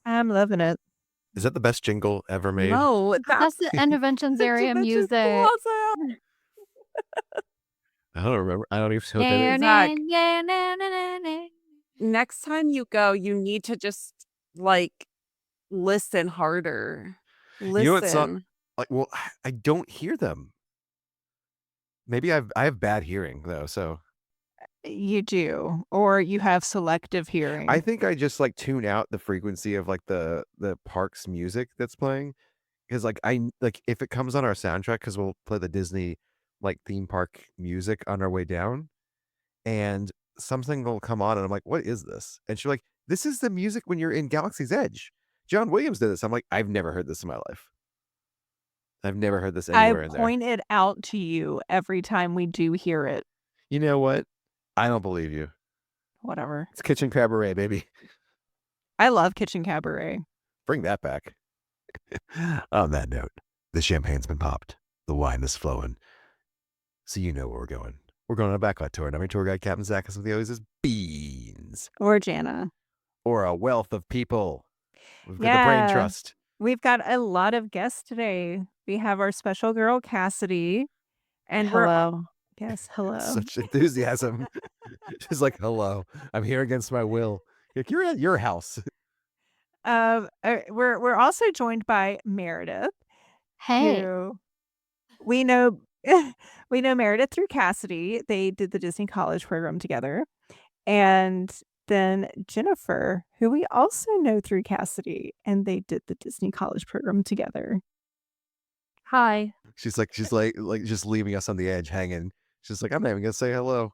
I'm loving it. Is that the best jingle ever made? No, That's the interventions area music. I don't remember. I don't even know what that is. Zach. Yeah, na, na, na, na. Next time you go, you need to just like listen harder. Listen. You know what song? Like, well, I don't hear them. Maybe I have bad hearing though, so You do, or you have selective hearing. I think I just like tune out the frequency of like the park's music that's playing, because like if it comes on our soundtrack, because we'll play the Disney like theme park music on our way down, and something will come on, and I'm like, what is this? And she's like, this is the music when you're in Galaxy's Edge. John Williams did this. I'm like, I've never heard this in my life. I've never heard this anywhere in there. I point it out to you every time we do hear it. You know what? I don't believe you. Whatever. It's Kitchen Cabaret, baby. I love Kitchen Cabaret. Bring that back. On that note, the champagne's been popped. The wine is flowing. So you know where we're going. We're going on a backlot tour. And I'm your tour guide, Captain Zach, and with the always is Beans. Or Jana. Or a wealth of people. We've got the brain trust. We've got a lot of guests today. We have our special girl, Cassidy. And Hello. Yes, hello. Such enthusiasm. She's like, hello. I'm here against my will. Like, you're at your house. We're also joined by Meredith. Hey. Who we know we know Meredith through Cassidy. They did the Disney College program together. And then Jennifer, who we also know through Cassidy, and they did the Disney College program together. Hi. She's like just leaving us on the edge hanging. She's like, I'm not even gonna say hello.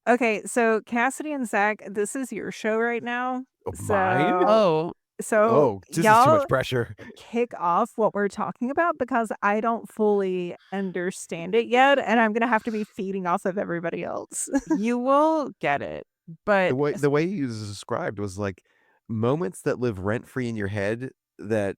Okay, so Cassidy and Zach, this is your show right now. Mine? So this is too y'all much pressure. kick off what we're talking about, because I don't fully understand it yet, and I'm gonna have to be feeding off of everybody else. You will get it. But The way you described was like moments that live rent free in your head that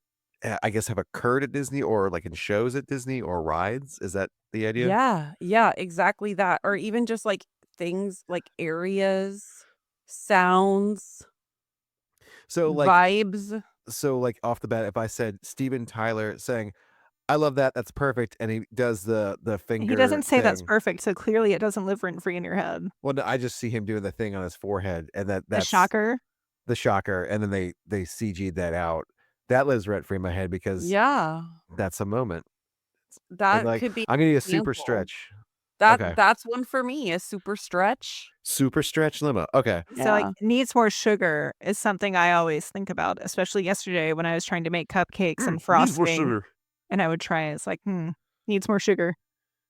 I guess have occurred at Disney, or like in shows at Disney or rides. Is that the idea? yeah, exactly that. Or even just like things like areas, sounds, So like vibes. So like off the bat, if I said Steven Tyler saying, I love that, that's perfect, and he does the finger He doesn't say that's thing. perfect, so clearly it doesn't live rent free in your head. Well, no, I just see him doing the thing on his forehead, and that's The shocker. the shocker, and then they CG'd that out. That lives rent free in my head because that's a moment. That like, could be. I'm gonna need a super example. stretch. That's Okay. one for me. A super stretch. Super stretch limo. Okay. So like needs more sugar is something I always think about, especially yesterday when I was trying to make cupcakes and frosting. And I would try it. It's like, needs more sugar.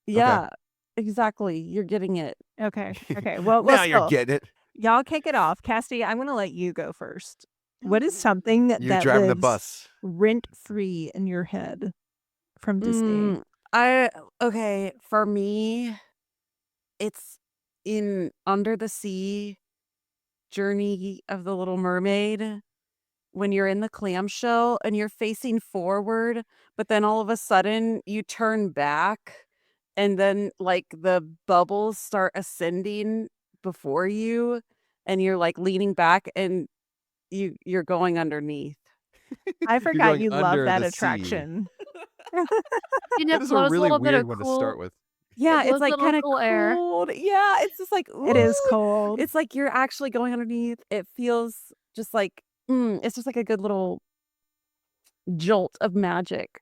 Yeah, exactly. You're getting it. Okay. Well, now you're getting it. Y'all kick it off. Cassidy, I'm going to let you go first. What is something that driving the lives bus rent-free in your head from Disney? For me, it's in Under the Sea, Journey of the Little Mermaid, when you're in the clamshell and you're facing forward, but then all of a sudden you turn back and then like the bubbles start ascending before you and you're like leaning back and you're going underneath. I forgot you love that attraction. It is a blows really little bit weird of one cool, to start with. Yeah, it it's blows like a little kind of cool air. cold. Yeah, it's just like, It is ooh. cold. It's like you're actually going underneath. It feels just like, it's just like a good little jolt of magic.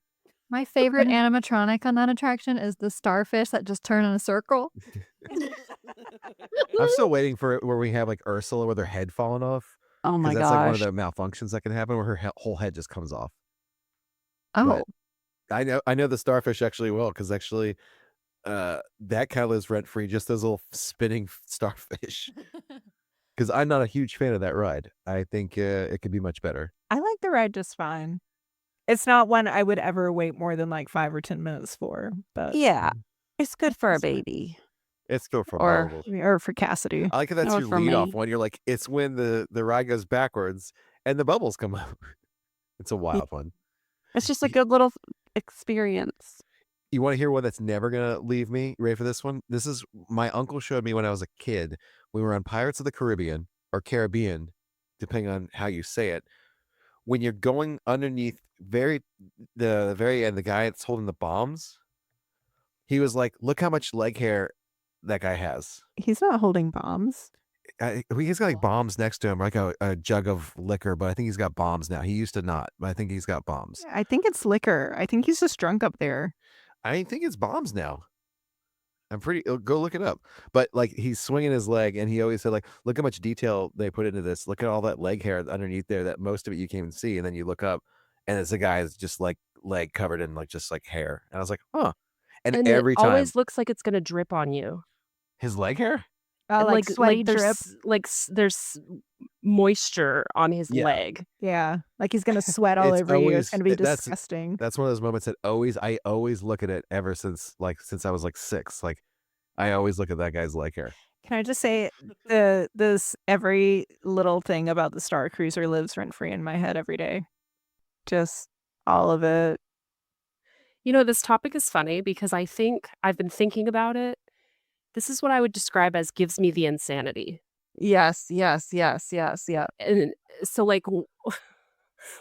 My favorite animatronic on that attraction is the starfish that just turn in a circle. I'm still waiting for it where we have like Ursula with her head falling off. Oh my That's like one of gosh. the malfunctions that can happen where her whole head just comes off. Oh, But I know the starfish actually will, because actually that kind of lives rent free, just those little spinning starfish. Because I'm not a huge fan of that ride. I think it could be much better. I like the ride just fine. It's not one I would ever wait more than like 5 or 10 minutes for, but Yeah, it's good for a baby. It's good for Or- marbles. or for Cassidy. I like how that's No, your for lead off me. one. You're like, it's when the ride goes backwards and the bubbles come up. It's a wild one. It's just a good little experience. You want to hear one that's never going to leave me? You ready for this one? This is my uncle showed me when I was a kid. We were on Pirates of the Caribbean, or Caribbean, depending on how you say it, when you're going underneath the very end, the guy that's holding the bombs, he was like, "Look how much leg hair that guy has." He's not holding bombs. He's got like bombs next to him, like a jug of liquor, but I think he's got bombs now. He used to not, but I think he's got bombs. I think it's liquor. I think he's just drunk up there. I think it's bombs now. Go look it up. But like he's swinging his leg, and he always said like, "Look how much detail they put into this. Look at all that leg hair underneath there. That most of it you can't even see." And then you look up, and it's a guy's just like leg covered in like just like hair. And I was like, "Huh." And And every it time always looks like it's gonna drip on you. his leg hair, Oh, like sweat drip. There's moisture on his Yeah. leg. Yeah, like he's gonna sweat all It's over you. It's always gonna be that's disgusting. that's one of those moments that I always look at it ever since I was like 6. Like I always look at that guy's leg hair. Can I just say this every little thing about the Star Cruiser lives rent free in my head every day. Just all of it. You know, this topic is funny because I think I've been thinking about it. This is what I would describe as gives me the insanity. Yes. Yeah. And so like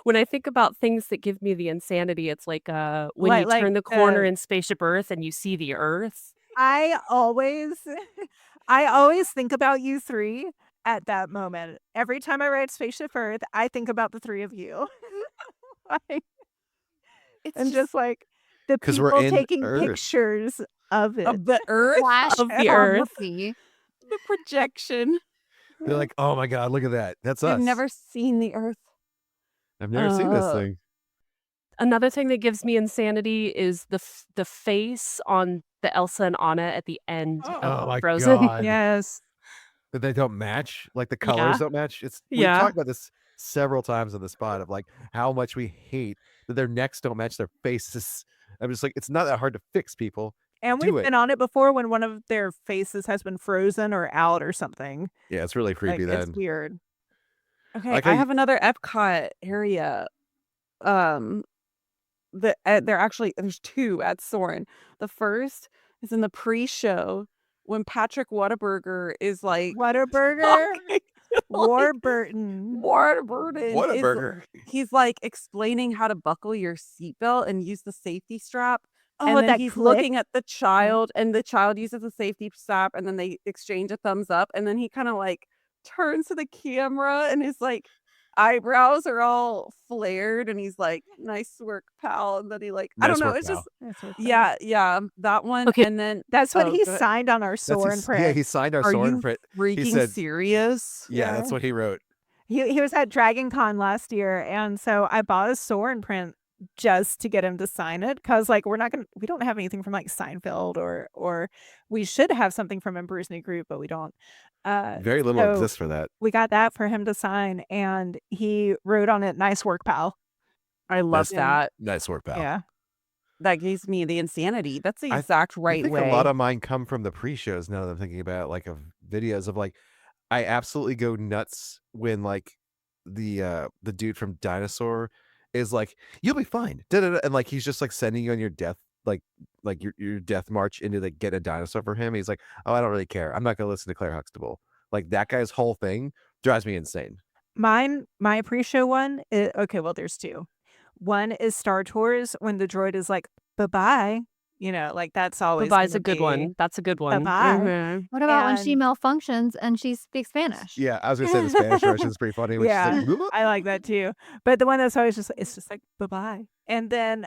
when I think about things that give me the insanity, it's like when you Like turn the corner in Spaceship Earth and you see the Earth. I always think about you three at that moment. Every time I write Spaceship Earth, I think about the three of you. Like, It's and just like the 'Cause we're people in taking Earth. pictures of it. Of the Earth. Flash of the Earth. photography. The projection. They're like, "Oh my god, look at that. That's us." I've never seen the Earth. I've never seen this thing. Another thing that gives me insanity is the face on the Elsa and Anna at the end Oh of my Frozen. god. Yes. That they don't match, like the Yeah. colors don't match. We've Yeah. talked about this several times on the spot of like how much we hate that their necks don't match their faces. I'm just like, it's not that hard to fix, people. And Do we've it. been on it before when one of their faces has been frozen or out or something. Yeah, it's really creepy Like, it's then. weird. Okay, Like I I- have another Epcot area. There's two at Soarin'. The first is in the pre-show when Patrick Whataburger is like Whataburger? talking, Warburton. Whataburger. What a burger. He's like explaining how to buckle your seatbelt and use the safety strap. Oh, And then that he's click? looking at the child, and the child uses the safety strap, and then they exchange a thumbs up, and then he kind of like turns to the camera, and his like eyebrows are all flared, and he's like, "Nice work, pal." And then he like, I Nice don't know, work, it's pal. just That's what it yeah, that one. Okay. And then That's what Oh, he go ahead. signed on our Soarin' print. Yeah, he signed our Are Soarin' you print. freaking said- serious? Yeah, that's Yeah. what he wrote. He was at Dragon Con last year, and so I bought a Soarin' print just to get him to sign it, because like we don't have anything from like Seinfeld or we should have something from Emperor's New Groove, but we don't. Very little so exists for that. we got that for him to sign, and he wrote on it, "Nice work, pal." I love That's- that. Nice work, pal. Yeah. That gives me the insanity. That's the I- exact I right think way. a lot of mine come from the pre-shows now that I'm thinking about it, like of videos of like I absolutely go nuts when like the dude from Dinosaur is like, "You'll be fine." Da-da-da, and like he's just like sending you on your death like your death march into like get a dinosaur for him. He's like, "Oh, I don't really care. I'm not gonna listen to Claire Huxtable." Like that guy's whole thing drives me insane. My pre-show one okay, well, there's two. One is Star Tours when the droid is like, "Bye-bye." You know, like that's always Bye-bye's gonna a good be one. That's a good one. Bye-bye. Mhm. What about when she And- malfunctions and she speaks Spanish? Yeah, I was gonna say the Spanish version is pretty funny. Which Yeah. is like, "Whoop." I like that too. But the one that's always just it's just like bye-bye. And then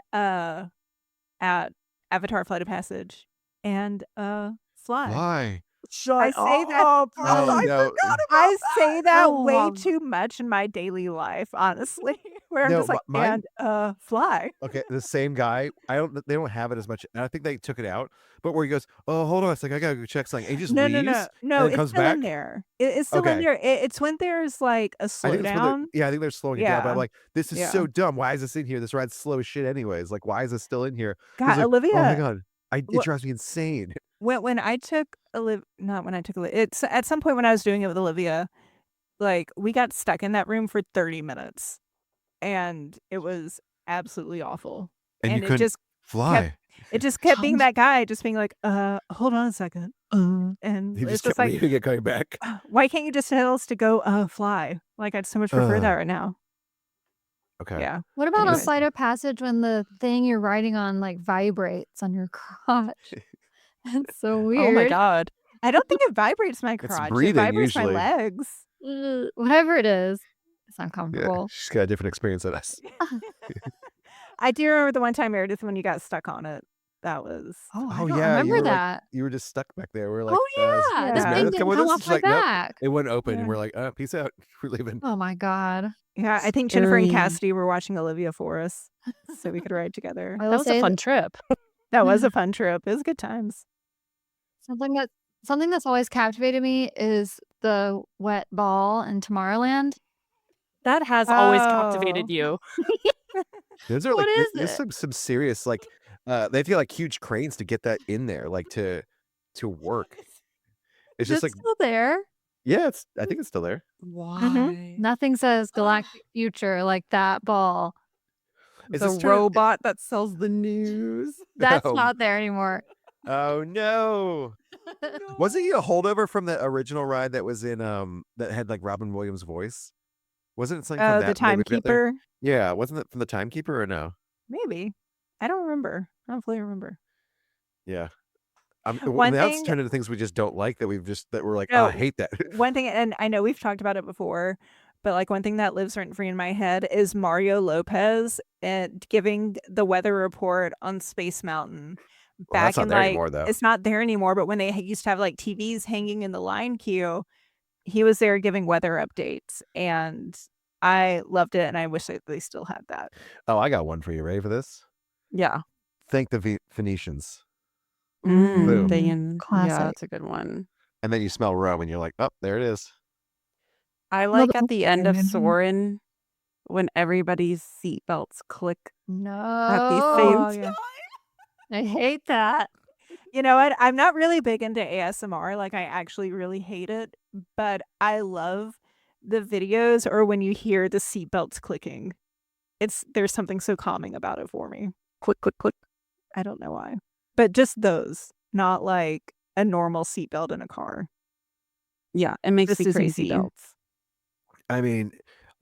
at Avatar Flight of Passage and Fly. Why? Shut I say that- up. Oh, I no. forgot about I say that I way love- too much in my daily life, honestly. Where I'm No, just like, mine- and fly. Okay, the same guy. They don't have it as much. And I think they took it out. But where he goes, "Oh, hold on a second, I gotta go check something." And he just No, leaves. no, it it's comes still in back? there. It's still in Okay. there. It's when there's like a I think it's when slowdown. I think they're slowing it down. But I'm Yeah. like, this is Yeah. so dumb. Why is this in here? This ride's slow as shit, anyways. Like, why is this still in here? He's God, like, Olivia. Oh my god, it What- drives me insane. When I took not when I took Olivia, it's at some point when I was doing it with Olivia, like we got stuck in that room for 30 minutes, and it was absolutely awful. And you it couldn't just fly. kept being that guy, just being like, hold on a second, and He it's just just kept like, leaving it, coming back. why can't you just tell us to go fly? Like I'd so much prefer that right now. Okay. Yeah. What about a Anyways. flight of passage when the thing you're riding on like vibrates on your crotch? That's so weird. Oh my god. I don't think it vibrates my crotch. It breathing, vibrates my usually. legs. Whatever it is, it's Yeah, uncomfortable. she's got a different experience than us. I do remember the one time, Meredith, when you got stuck on it. That was. Oh, I Oh don't yeah, remember you were like that. you were just stuck back there. We're like, Oh yeah. Yeah. The This thing thing Meredith didn't come with come us? off She's my like, nope. back. It wouldn't open, Yeah. and we're like, peace out. We're leaving. Oh my god. Yeah, I think Jennifer and Scary. Cassidy were watching Olivia for us so we could ride together. I That will was a say fun trip. That was a fun trip. It was good times. something that's always captivated me is the wet ball in Tomorrowland. That has always Oh. captivated you. Those are What like is there's it? some serious like they have to get like huge cranes to get that in there, like to work. It's Is just it like still there? yeah, I think it's still there. Why? Nothing says galactic future like that ball. Is The this turning- robot that sells the news. That's Oh. not there anymore. Oh no. Wasn't he a holdover from the original ride that was in that had like Robin Williams' voice? Wasn't it something from Oh, that? the that we got there? timekeeper. Yeah, wasn't it from the Timekeeper or no? Maybe. I don't remember. I don't fully remember. Yeah. One now it's thing- turned into things we just don't like that we're like, No. oh, I hate that. One thing, and I know we've talked about it before, but like one thing that lives rent free in my head is Mario Lopez and giving the weather report on Space Mountain. Well, that's not in there like anymore, though. it's not there anymore, but when they used to have like TVs hanging in the line queue, he was there giving weather updates, and I loved it, and I wish that they still had that. Oh, I got one for you. Ready for this? Yeah. Thank the Phoenicians. Mm. Boom. Yeah, Classic. that's a good one. And then you smell Rome and you're like, oh, there it is. I like the at the end of Mhm. Soarin' when everybody's seatbelts click No. at the same Oh, time. yeah. I hate that. You know what? I'm not really big into ASMR. Like, I actually really hate it, but I love the videos or when you hear the seatbelts clicking. There's something so calming about it for me. Click, click, click. I don't know why, but just those, not like a normal seatbelt in a car. Yeah, it makes This me isn't crazy. seatbelts. I mean,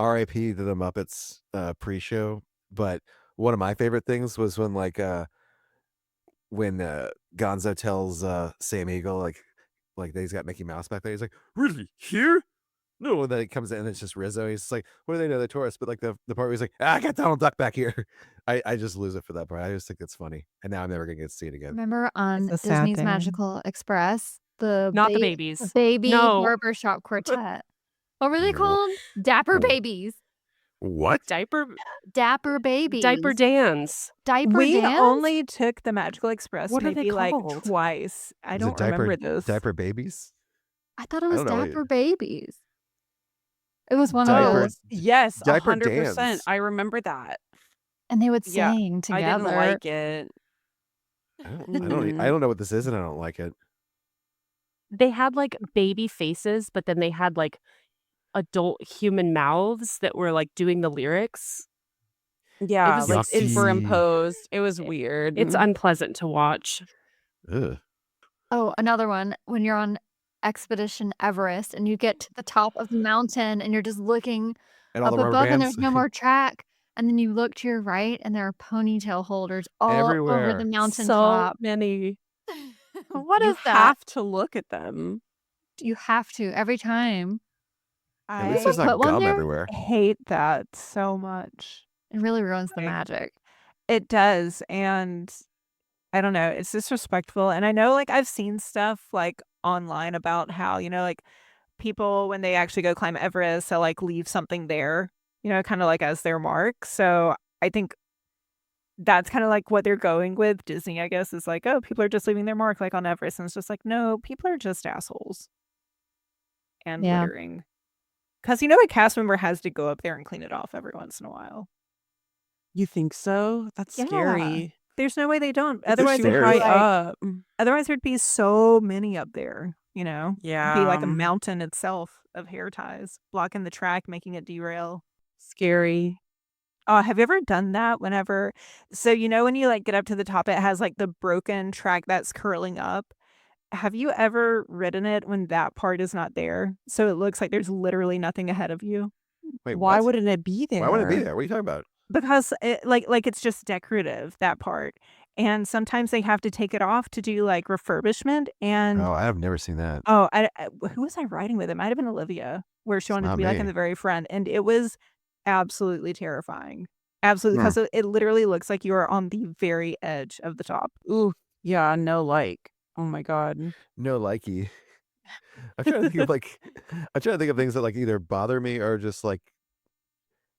RIP to the Muppets pre-show, but one of my favorite things was when when Gonzo tells Sam Eagle like that he's got Mickey Mouse back there. He's like, really here? No, and then he comes in and it's just Rizzo. He's just like, what do they know? They're tourists. But like the part where he's like, I got Donald Duck back here. I just lose it for that part. I just think that's funny. And now I'm never gonna get to see it again. Remember on It's a sad Disney's thing. Magical Express, the Not the ba- babies. baby No. barbershop quartet. What were they Wha- called? Dapper wha- Babies. What? Diaper Dapper Babies. dance. Diaper We dance? only took the Magical Express What are they maybe like called? twice. I Is it don't remember this. Diaper babies? I thought it I was don't know. Dapper Babies. It was one Diaper- of those. Yes, Diaper 100%. dance. I remember that. And they would Yeah, sing I together. didn't like it. I don't know what this is and I don't like it. They had like baby faces, but then they had like adult human mouths that were like doing the lyrics. Yeah, was like yucky. superimposed. It was weird. It's unpleasant to watch. Ugh. Oh, another one. When you're on Expedition Everest and you get to the top of the mountain and you're just looking And all up the rubber above and bands. there's no more track. And then you look to your right and there are ponytail holders all over Everywhere. the mountain So top. many. What you is that? have to look at them. You have to every time. At least I there's not put one gum there? everywhere. hate that so much. It really ruins the Like, magic. It does, and I don't know, it's disrespectful, and I know, like, I've seen stuff, like, online about how, like, people, when they actually go climb Everest, they'll, like, leave something there, kinda, like, as their mark, so I think that's kinda, like, what they're going with, Disney, I guess, is like, "Oh, people are just leaving their mark, like, on Everest," and it's just like, "No, people are just assholes." And Yeah. littering. 'Cause a cast member has to go up there and clean it off every once in a while. You think so? That's Yeah. scary. There's no way they don't. It's Otherwise, Too there'd stairs. be high like up. otherwise there'd be so many up there, It'd be like a Yeah. mountain itself of hair ties, blocking the track, making it derail. Scary. Oh, have you ever done that whenever so when you, like, get up to the top, it has, like, the broken track that's curling up. Have you ever ridden it when that part is not there? So it looks like there's literally nothing ahead of you? Wait, Why what? wouldn't it be Why wouldn't it be there? there? What are you talking about? Because like it's just decorative, that part. And sometimes they have to take it off to do like refurbishment. And Oh, I have never seen that. who was I riding with? It might have been Olivia, where she It's wanted to not be like in me. the very front, and it was absolutely terrifying. Absolutely, Hmm. because it literally looks like you are on the very edge of the top. Ooh, yeah, no like. Oh my God. No likey. I'm trying to think of I'm trying to think of things that like either bother me or just like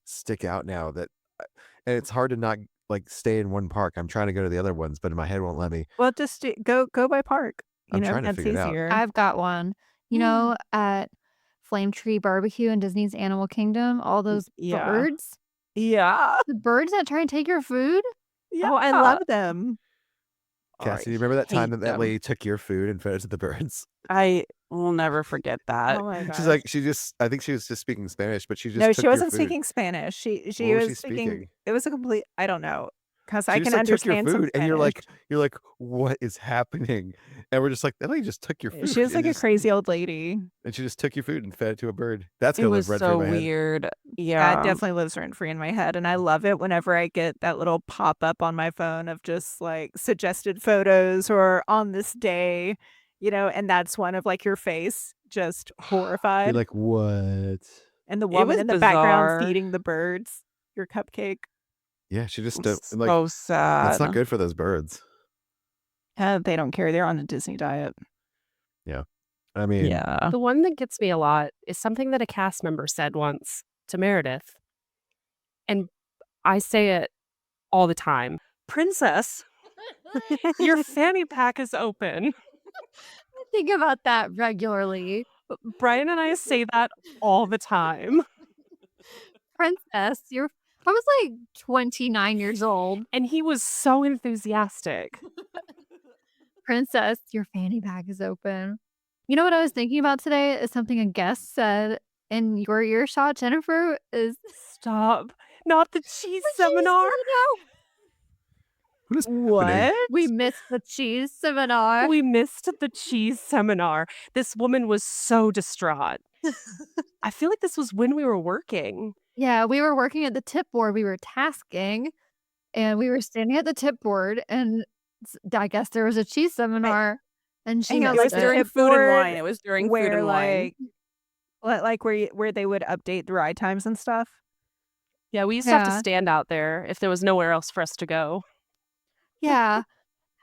stick out now that, and it's hard to not like stay in one park. I'm trying to go to the other ones, but my head won't let me. Well, just go by park. I'm trying to That's figure it out. easier. I've got one. You know, at Flame Tree Barbecue in Disney's Animal Kingdom, all those Yeah. birds, Yeah. the birds that try and take your food. Yeah. Oh, I love them. Cassie, do you I remember that time hate that them. lady took your food and fed it to the birds? I will never forget that. Oh my She's gosh. like, I think she was just speaking Spanish, but she just No, took she your wasn't food. speaking Spanish. She What was she was speaking. speaking? It was a complete. I don't know, because I She just can like took your understand some food, and you're Spanish. like, what is happening? And we're just like, that lady just took your food. She was like a crazy old lady. and she just took your food and fed it to a bird. That's It gonna was live rent free so in my head. weird. That Yeah. definitely lives rent free in my head, and I love it whenever I get that little pop up on my phone of just like suggested photos or on this day, and that's one of like your face just You're horrified, like, what? and the It woman was in the background bizarre. feeding the birds your cupcake. Yeah, she just So like that's sad. not good for those birds. They don't care. They're on a Disney diet. Yeah, I mean, Yeah. The one that gets me a lot is something that a cast member said once to Meredith. And I say it all the time. Princess, your fanny pack is open. I think about that regularly. Brian and I say that all the time. Princess, I was like 29 years old. And he was so enthusiastic. Princess, your fanny pack is open. You know what I was thinking about today is something a guest said in your earshot, Jennifer, is Stop. Not the cheese seminar. what is happening? What? We missed the cheese seminar. We missed the cheese seminar. This woman was so distraught. I feel like this was when we were working. Yeah, we were working at the tip board. We were tasking, and we were standing at the tip board, and I guess there was a cheese seminar, and she Hang on, It was missed like it. during tip food and board wine. It was during food where and wine. like where they would update the ride times and stuff. Yeah, we used to have to Yeah. stand out there if there was nowhere else for us to go. Yeah.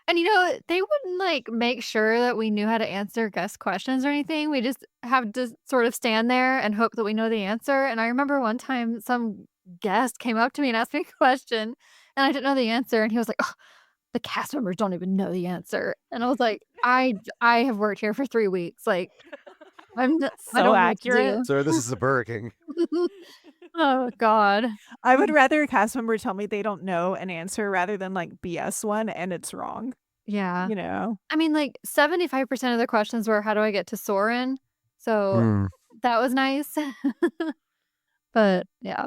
And they wouldn't like make sure that we knew how to answer guest questions or anything. We just have to sort of stand there and hope that we know the answer. And I remember one time some guest came up to me and asked me a question and I didn't know the answer. And he was like, oh, the cast members don't even know the answer. And I was like, I have worked here for 3 weeks. Like, I So don't know what to accurate. do. Sir, this is a Burger King. Oh, God. I would rather a cast member tell me they don't know an answer rather than like BS one and it's wrong. Yeah. I I mean, like 75% of the questions were, how do I get to Soarin'? So Hmm. that was nice. But yeah.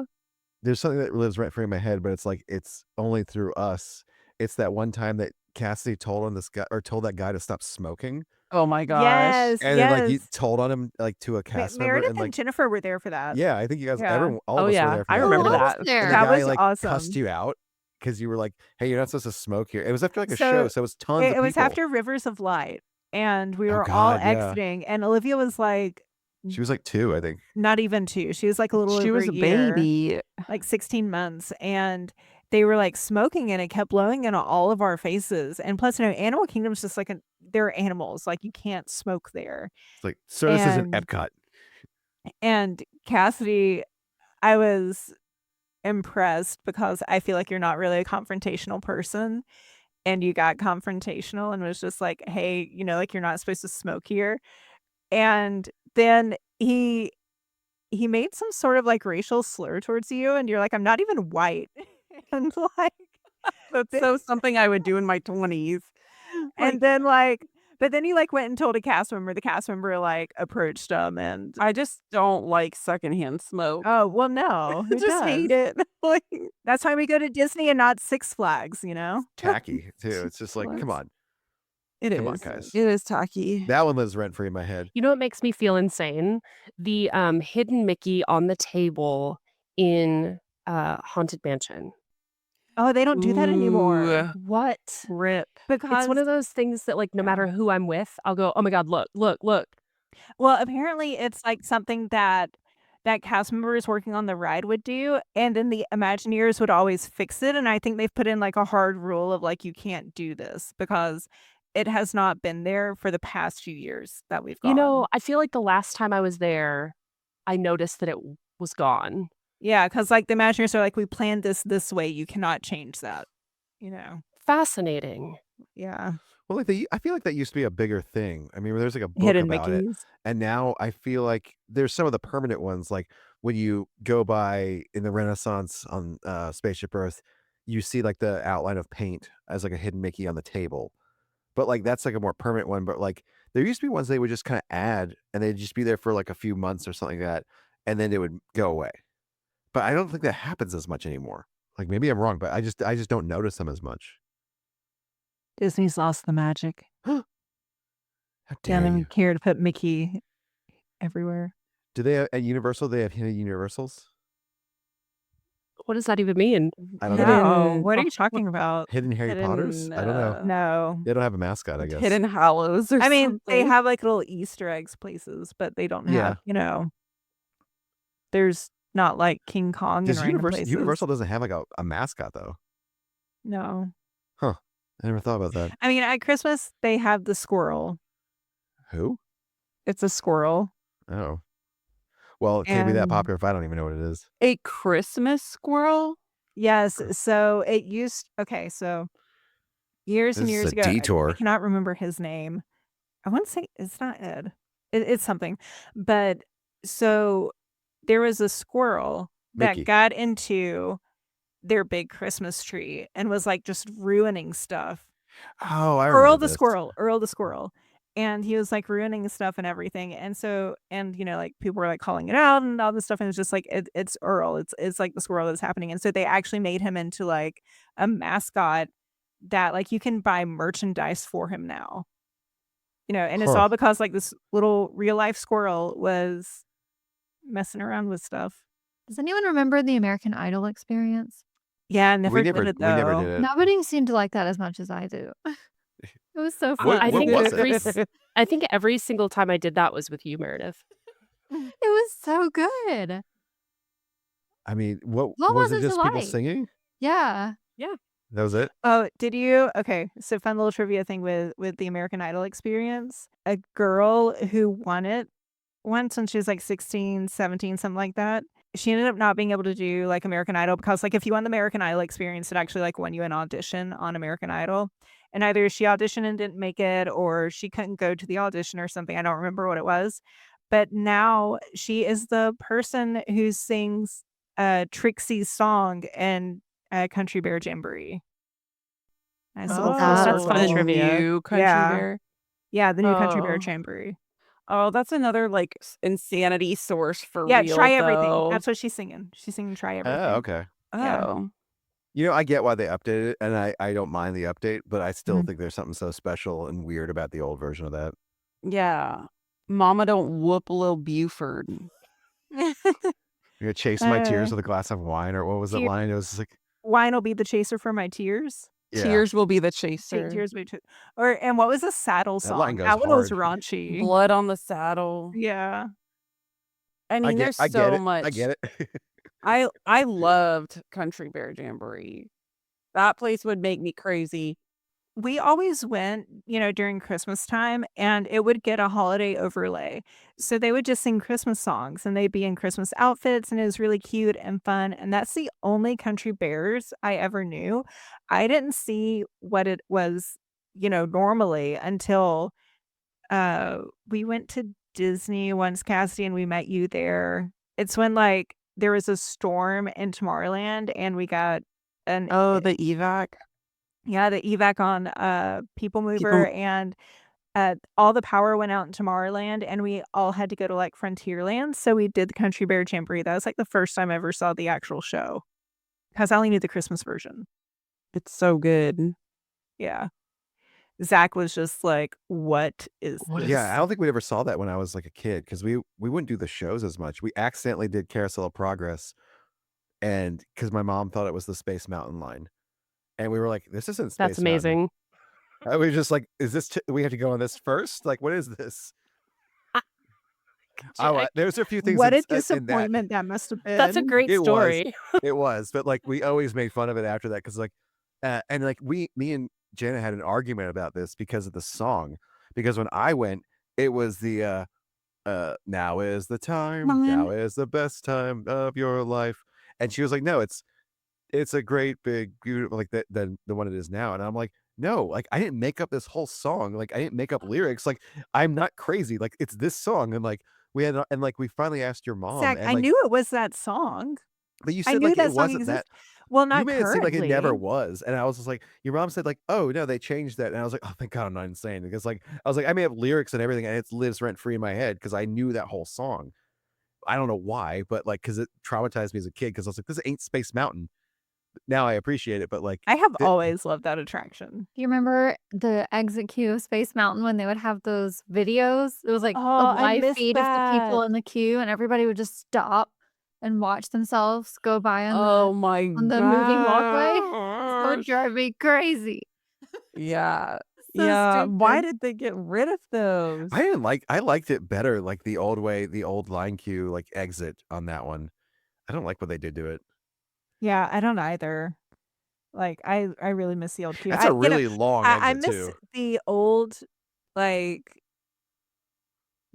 There's something that lives rent free in my head, but it's like it's only through us. It's that one time that Cassidy told that guy to stop smoking, Oh my gosh. Yes, and then like you yes. told on him like to a cast member, Meredith and and like Jennifer were there for that. yeah, I think you guys, Yeah. everyone, all of Oh, us were yeah. there for I that. remember And I that. was the there. That guy was like awesome. cussed you out because you were like, "Hey, you're not supposed to smoke here." It was after like a So, show, so it was tons of It people. was after Rivers of Light, and we Oh were all God, yeah. exiting, and Olivia was like She was like 2, I think. not even 2. She was like a little She over was a a year, baby. like 16 months, and they were like smoking, and it kept blowing in all of our faces. And plus, Animal Kingdom's just like they're animals, like you can't smoke there. It's like, sir, this isn't And Epcot. and Cassidy, I was impressed because I feel like you're not really a confrontational person, and you got confrontational and was just like, hey, like you're not supposed to smoke here. And then he made some sort of like racial slur towards you, and you're like, I'm not even white. And like That's so something I would do in my 20s. and then but then he like went and told a cast member. The cast member like approached him, and I just don't like secondhand smoke. oh well, no, I who just hate does? it. Like, That's why we go to Disney and not Six Flags. Tacky too. It's just like, come Let's- on. It Come on, is. guys. It is tacky. That one lives rent free in my head. You know what makes me feel insane? The hidden Mickey on the table in Haunted Mansion. Oh, they don't do that anymore. Ooh, What? rip. Because It's one of those things that, like, no Yeah. matter who I'm with, I'll go, "Oh my god, look, look, look." Well, apparently it's like something that cast members working on the ride would do, and then the Imagineers would always fix it, and I think they've put in, like, a hard rule of, like, you can't do this because it has not been there for the past few years that we've You know, gone. I feel like the last time I was there, I noticed that it was gone. Yeah, because like, the Imagineers are like, "We planned this way, you cannot change that." You know? Fascinating. Yeah. Well, like I feel like that used to be a bigger thing. I mean, there's like a book Hidden about it, Mickeys. and now I feel like there's some of the permanent ones. Like when you go by in the Renaissance on Spaceship Earth, you see like the outline of paint as like a hidden Mickey on the table. But like that's like a more permanent one. But like there used to be ones they would just kind of add, and they'd just be there for like a few months or something like that, and then it would go away. But I don't think that happens as much anymore. Like maybe I'm wrong, but I just don't notice them as much. Disney's lost the magic. How They dare don't even you? care to put Mickey everywhere. Do they at Universal? They have hidden Universals. What does that even mean? I don't know. No, Hidden- what are you talking about? Hidden Harry Potters? I don't know. No. They don't have a mascot, I guess. Hidden Hallows or I mean, they something. have, like, little Easter eggs places, but they don't Yeah. have, there's not, like, King Kong in Does random Universal places. Universal doesn't have like a mascot though? No. Huh. I never thought about that. I mean, at Christmas, they have the squirrel. Who? It's a squirrel. Oh. Well, it can't be that And popular if I don't even know what it is. A Christmas squirrel? yes, so it used okay, so years and This is years a ago, I detour. cannot remember his name. I wanna say it's not Ed. It's something. But so there was a squirrel that Mickey. got into their big Christmas tree and was, like, just ruining stuff. Oh, I Earl remember the this. squirrel, and he was, like, ruining stuff and everything, and so like, people were, like, calling it out and all this stuff, and it's just like, it's Earl, it's, like, the squirrel that's happening, and so they actually made him into, like, a mascot that, like, you can buy merchandise for him now. And it's Huh. all because, like, this little real life squirrel was messing around with stuff. Does anyone remember the American Idol experience? Yeah, I never We did never it, we never though. did it. Nobody seemed to like that as much as I do. It was so What- fun. I what think was it? I think every single time I did that was with you, Meredith. It was so good. I mean, what What was was it it just to people like? singing? Yeah. That was it? Oh, did you? Okay, so fun little trivia thing with the American Idol experience. A girl who won it once when she was like 16, 17, something like that. She ended up not being able to do like American Idol because like if you won the American Idol experience, it actually like won you an audition on American Idol. And either she auditioned and didn't make it or she couldn't go to the audition or something. I don't remember what it was. But now she is the person who sings Trixie's song in Country Bear Jamboree. Nice little full that's circle. fun trivia. New Country Yeah. Bear. Yeah, the new Country Bear Oh. Jamboree. Oh, that's another like insanity source for Yeah, real. try everything. though. That's what she's singing. She's singing try everything. Oh, okay. Yeah. Oh. You know, I get why they updated it, and I don't mind the update, but I still Mhm. think there's something so special and weird about the old version of that. Yeah. Mama don't whoop Lil Buford. You're gonna chase my tears Uh, with a glass of wine, or what was that tear- line? It was just like, Wine will be the chaser for my tears. yeah. Tears will be the chaser. Tears will be and what was the saddle That line song? goes That one was hard. raunchy. Blood on the saddle. Yeah. I mean, there's I get so it. much. I get it. I loved Country Bear Jamboree. That place would make me crazy. We always went, during Christmas time and it would get a holiday overlay. So they would just sing Christmas songs and they'd be in Christmas outfits and it was really cute and fun. And that's the only Country Bears I ever knew. I didn't see what it was, normally until we went to Disney once, Cassidy, and we met you there. It's when like there was a storm in Tomorrowland and we got an Oh, the evac. yeah, the evac on People Mover and all the power went out in Tomorrowland and we all had to go to like Frontierland. So we did the Country Bear Jamboree. That was like the first time I ever saw the actual show because I only knew the Christmas version. It's so good. Yeah. Zach was just like, "What is What this?" is- Yeah, I don't think we ever saw that when I was like a kid because we wouldn't do the shows as much. We accidentally did Carousel of Progress, and because my mom thought it was the Space Mountain line, and we were like, "This isn't That's Space Mountain." amazing. I was just like, "Is this? We have to go on this first? Like, what is this?" Oh, there's a few things What a in that. disappointment that must have That's a been. great It was. story. It was, but like we always made fun of it after that because like, and like me and Jenna had an argument about this because of the song. Because when I went, it was the now is the time, now is the best time of your life, and she was like, no, it's a great big beautiful like that than the one it is now, and I'm like, no, like I didn't make up this whole song, like I didn't make up lyrics, like I'm not crazy, like it's this song, and like we had and like we finally asked your mom, Zach, and I like knew it was that song. but you I said knew like it that song wasn't that. exists. Well, You not made it seem like it never currently. was, and I was just like, your mom said like, "Oh no, they changed that," and I was like, "Oh, thank God I'm not insane," because like I was like, I may have lyrics and everything, and it lives rent free in my head because I knew that whole song. I don't know why, but like because it traumatized me as a kid because I was like, this ain't Space Mountain. Now I appreciate it, but like, I have it, always loved that attraction. Do you remember the exit queue of Space Mountain when they would have those videos? It was like a Oh, I live missed feed of the people that. in the queue, and everybody would just stop and watch themselves go by Oh my on the moving walkway. That would gosh. drive me crazy. Yeah. So Yeah, why stupid. did they get rid of those? I liked it better, like the old way, the old line queue, like exit on that one. I don't like what they did to it. Yeah, I don't either. Like, I really miss the old queue. That's a really long I exit miss too. the old, like,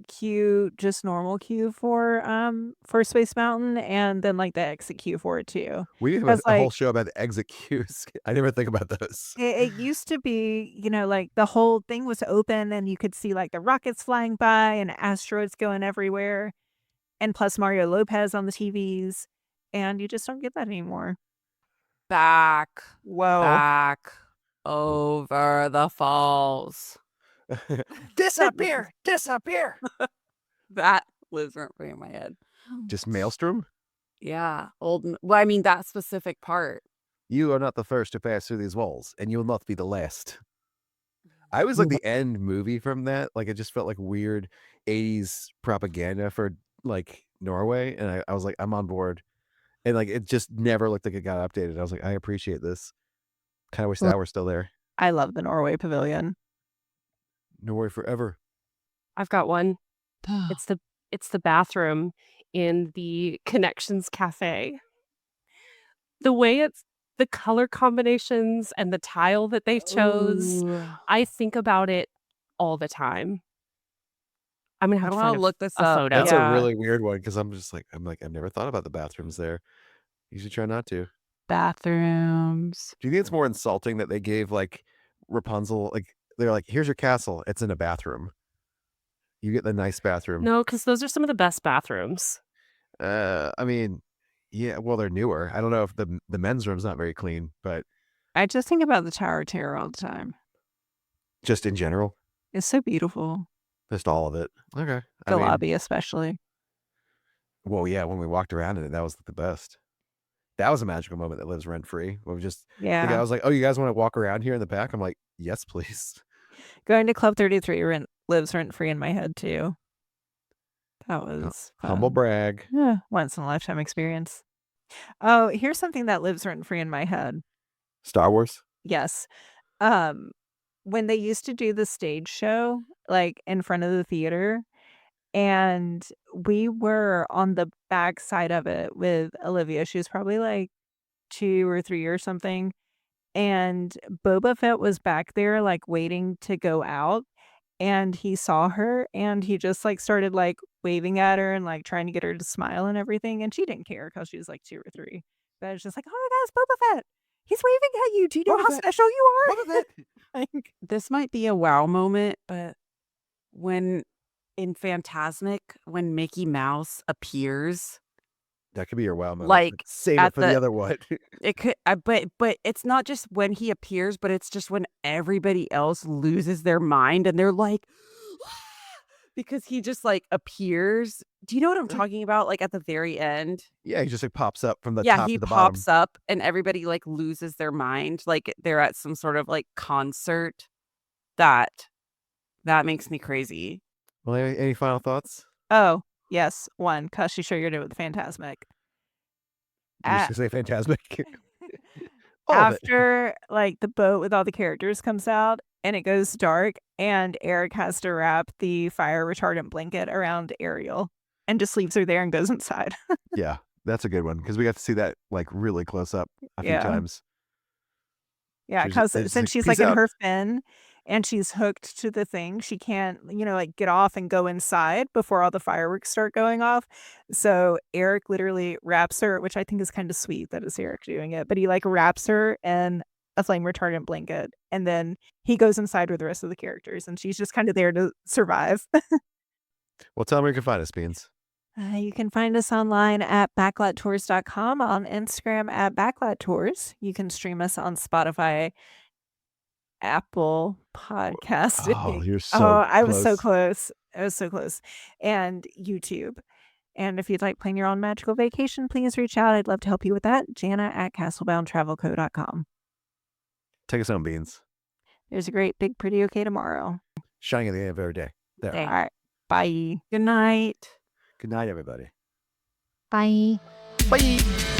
queue, just normal queue for Space Mountain, and then, like, the exit queue for it too. We have 'Cause, a whole like, show about the exit queues. I never think about those. it used to be, like, the whole thing was open and you could see, like, the rockets flying by and asteroids going everywhere, and plus Mario Lopez on the TVs, and you just don't get that anymore. Back, Whoa. back over the falls. Disappear, disappear. That lives rent free in my head. Just Maelstrom. Yeah. Well, I mean, that specific part. You are not the first to pass through these walls, and you will not be the last. I was like the end movie from that. Like it just felt like weird 80s propaganda for like Norway. And I was like, I'm on board. And like it just never looked like it got updated. I was like, I appreciate this. Kind of wish that were still there. I love the Norway Pavilion. Norway forever. I've got one. It's the bathroom in the Connections Cafe. The way the color combinations and the tile that they chose, Ooh. I think about it all the time. I'm gonna I have to want find to look this a up. photo. That's Yeah. a really weird one because I'm like, I've never thought about the bathrooms there. You should try not to. Bathrooms. Do you think it's more insulting that they gave like Rapunzel, like they're like, here's your castle, it's in a bathroom. You get the nice bathroom. No, because those are some of the best bathrooms. I mean, yeah, well, they're newer. I don't know if the men's room's not very clean, but I just think about the Tower of Terror all the time. just in general, It's so beautiful. just all of it. Okay. The lobby especially. Well, yeah, when we walked around in it, that was the best. That was a magical moment that lives rent free. We just the guy Yeah. was like, "Oh, you guys want to walk around here in the back?" I'm like, "Yes, please." Going to Club 33 lives rent free in my head too. That was Humble fun. brag. Yeah, once in a lifetime experience. Oh, here's something that lives rent free in my head. Star Wars. Yes. When they used to do the stage show, like in front of the theater, and we were on the back side of it with Olivia. She was probably like 2 or 3 or something. And Boba Fett was back there like waiting to go out. And he saw her and he just like started like waving at her and like trying to get her to smile and everything. And she didn't care because she was like 2 or 3. But it's just like, oh my God, it's Boba Fett. He's waving at you. Do you know Boba how Fett. special you are? Boba Fett. Like, This might be a wow moment, but when in Fantasmic, when Mickey Mouse appears, That could be your wow moment. like Save at it for the other one. it could, but it's not just when he appears, but it's just when everybody else loses their mind and they're like, because he just like appears. Do you know what I'm talking about? Like at the very end. Yeah, he just like pops up from the Yeah, top he to the bottom. pops up and everybody like loses their mind, like they're at some sort of like concert. That makes me crazy. Well, any final thoughts? Oh, yes. One, cause she sugared it with Phantasmic. You A- should say Phantasmic. All of it. After like the boat with all the characters comes out and it goes dark, and Eric has to wrap the fire retardant blanket around Ariel and just leaves her there and goes inside. Yeah, that's a good one because we got to see that like really close up a few Yeah. times. Yeah, She's- because it's since like, she's "Peace like in out." her fin and she's hooked to the thing, she can't, like get off and go inside before all the fireworks start going off. So Eric literally wraps her, which I think is kind of sweet that it's Eric doing it, but he like wraps her in a flame retardant blanket and then he goes inside with the rest of the characters and she's just kind of there to survive. Well, tell me where you can find us, Beans. You can find us online at backlottours.com, on Instagram at backlottours. You can stream us on Spotify, Apple Podcast. Oh, you're so Oh, I was so close. close. I was so close. And YouTube. And if you'd like to plan your own magical vacation, please reach out. I'd love to help you with that. Jana at castleboundtravelco.com. Take us home, Beans. There's a great, big, pretty okay tomorrow. Shining at the end of every day. There. All right. Bye. Good night. Good night, everybody. Bye. Bye.